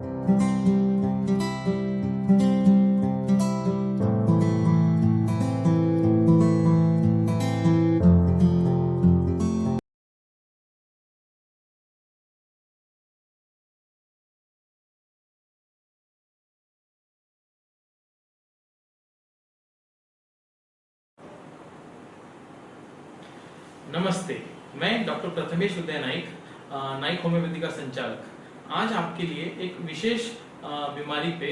नमस्ते, मैं डॉक्टर प्रथमेश उदय नाइक, नाइक होम्योपैथी का संचालक। आज आपके लिए एक विशेष बीमारी पे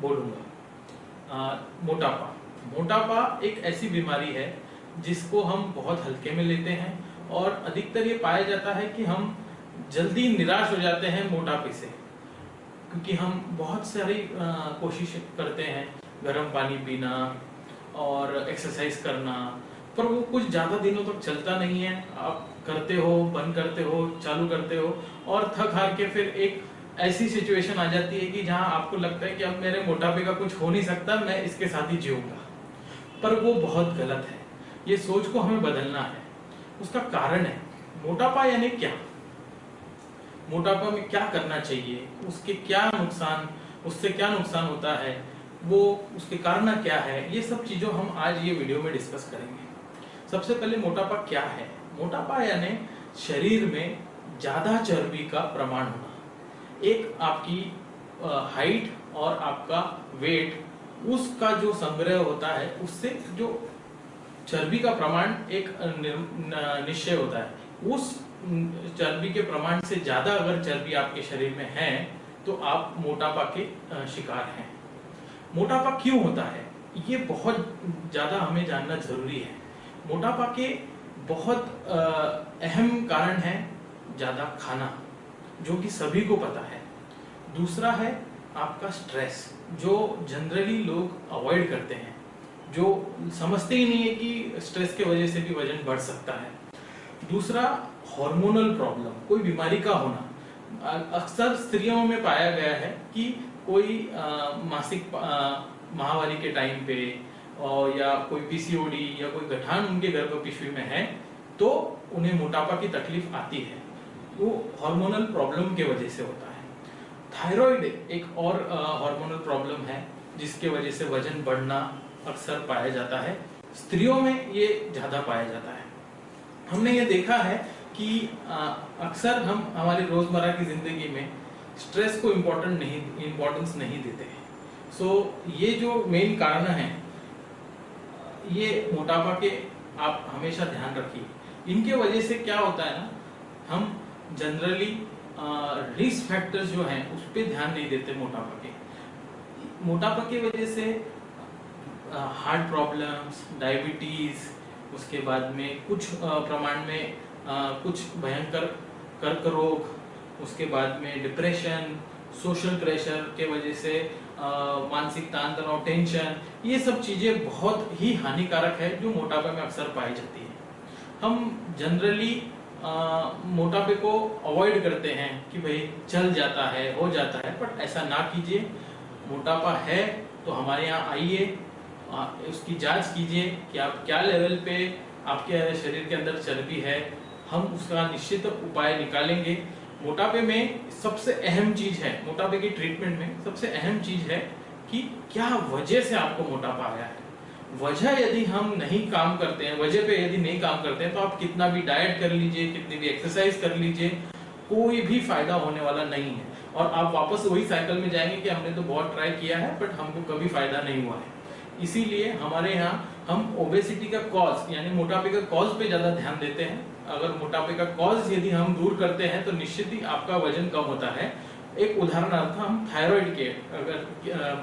बोलूँगा। मोटापा। मोटापा एक ऐसी बीमारी है जिसको हम बहुत हल्के में लेते हैं और अधिकतर ये पाया जाता है कि हम जल्दी निराश हो जाते हैं मोटापे से, क्योंकि हम बहुत सारी कोशिश करते हैं, गर्म पानी पीना और एक्सरसाइज करना, पर वो कुछ ज़्यादा दिनों तक चलता नहीं है। आप करते हो, बंद करते हो, चालू करते हो और थक हार के फिर एक ऐसी सिचुएशन आ जाती है कि जहां आपको लगता है कि अब मेरे मोटापे का कुछ हो नहीं सकता, मैं इसके साथ ही जीऊंगा। पर वो बहुत गलत है। ये सोच को हमें बदलना है। उसका कारण है मोटापा यानी क्या, मोटापा में क्या करना चाहिए, उसके क्या नुकसान, उससे क्या नुकसान होता है, वो उसके कारण क्या है, ये सब चीज़ों हम आज ये वीडियो में डिस्कस करेंगे। सबसे पहले मोटापा क्या है। मोटापा यानी शरीर में ज़्यादा चर्बी का प्रमाण होना। एक आपकी हाइट और आपका वेट, उसका जो संग्रह होता है, उससे जो चर्बी का प्रमाण एक निश्चय होता है। उस चर्बी के प्रमाण से ज़्यादा अगर चर्बी आपके शरीर में है तो आप मोटापा के शिकार हैं। मोटापा क्यों होता है, ये बहुत ज़्यादा हमें जानना जरूरी है। मोटापा के बहुत अहम कारण है ज़्यादा खाना, जो कि सभी को पता है। दूसरा है आपका स्ट्रेस, जो जनरली लोग अवॉइड करते हैं, जो समझते ही नहीं है कि स्ट्रेस के वजह से भी वजन बढ़ सकता है। दूसरा हार्मोनल प्रॉब्लम, कोई बीमारी का होना। अक्सर स्त्रियों में पाया गया है कि कोई मासिक माहवारी के टाइम पे और या कोई पीसीओडी या कोई गठान उनके गर्भपिशवी में है तो उन्हें मोटापा की तकलीफ आती है। वो हार्मोनल प्रॉब्लम के वजह से होता है। थायराइड एक और हार्मोनल प्रॉब्लम है जिसके वजह से वजन बढ़ना अक्सर पाया जाता है। स्त्रियों में ये ज़्यादा पाया जाता है। हमने ये देखा है कि अक्सर हम हमारे रोज़मर्रा की ज़िंदगी में स्ट्रेस को इम्पोर्टेंस नहीं देते हैं। सो ये जो मेन कारण हैं, ये मोटापा के आप हमेशा ध्यान रखिए। इनके वजह से क्या होता है ना, हम जनरली रिस्क फैक्टर्स जो हैं उस पर ध्यान नहीं देते। मोटापा की वजह से हार्ट प्रॉब्लम्स, डायबिटीज, उसके बाद में कुछ प्रमाण में कुछ भयंकर कर्क रोग, उसके बाद में डिप्रेशन, सोशल प्रेशर के वजह से मानसिक तान तनाव, टेंशन, ये सब चीज़ें बहुत ही हानिकारक है जो मोटापे में अक्सर पाई जाती है। हम जनरली मोटापे को अवॉइड करते हैं कि भाई चल जाता है, हो जाता है, बट ऐसा ना कीजिए। मोटापा है तो हमारे यहाँ आइए, उसकी जांच कीजिए कि आप क्या लेवल पे आपके शरीर के अंदर चर्बी है, हम उसका निश्चित उपाय निकालेंगे। मोटापे में सबसे अहम चीज है, मोटापे की ट्रीटमेंट में सबसे अहम चीज है कि क्या वजह से आपको मोटापा आया है। वजह यदि हम नहीं काम करते हैं, वजह पे यदि नहीं काम करते हैं, तो आप कितना भी डाइट कर लीजिए, कितनी भी एक्सरसाइज कर लीजिए, कोई भी फायदा होने वाला नहीं है। और आप वापस वही साइकिल में जाएंगे कि हमने तो बहुत ट्राई किया है बट हमको कभी फायदा नहीं हुआ है। इसीलिए हमारे यहाँ हम ओबेसिटी का कॉज यानी मोटापे का कॉज पे ज्यादा ध्यान देते हैं। अगर मोटापे का कॉज यदि हम दूर करते हैं तो निश्चित ही आपका वजन कम होता है। एक उदाहरणार्थ हम थायराइड के अगर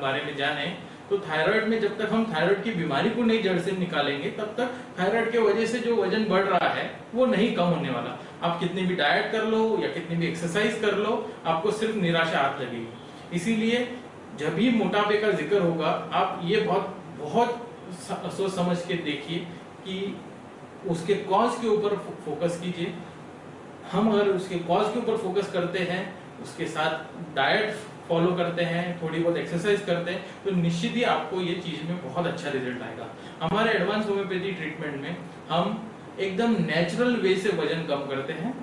बारे में जाने तो थायराइड में जब तक हम थायराइड की बीमारी को नहीं जड़ से निकालेंगे तब तक थायराइड के वजह से जो वजन बढ़ रहा है वो नहीं कम होने वाला। आप कितनी भी डाइट कर लो या कितनी भी एक्सरसाइज कर लो, आपको सिर्फ निराशा हाथ लगेगी। इसीलिए जब भी मोटापे का जिक्र होगा आप ये बहुत सोच समझ के देखिए कि उसके कॉज के ऊपर फोकस कीजिए। हम अगर उसके कॉज के ऊपर फोकस करते हैं, उसके साथ डाइट फॉलो करते हैं, थोड़ी बहुत एक्सरसाइज करते हैं, तो निश्चित ही आपको ये चीज में बहुत अच्छा रिजल्ट आएगा। हमारे एडवांस होम्योपैथी ट्रीटमेंट में हम एकदम नेचुरल वे से वजन कम करते हैं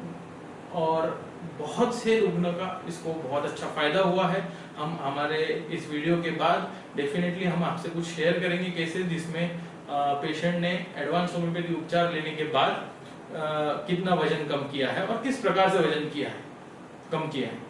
और बहुत से रुग्ण का इसको बहुत अच्छा फायदा हुआ है। हम हमारे इस वीडियो के बाद डेफिनेटली हम आपसे कुछ शेयर करेंगे केसेस जिसमें पेशेंट ने एडवांस होम्योपैथी उपचार लेने के बाद कितना वजन कम किया है और किस प्रकार से वजन कम किया है।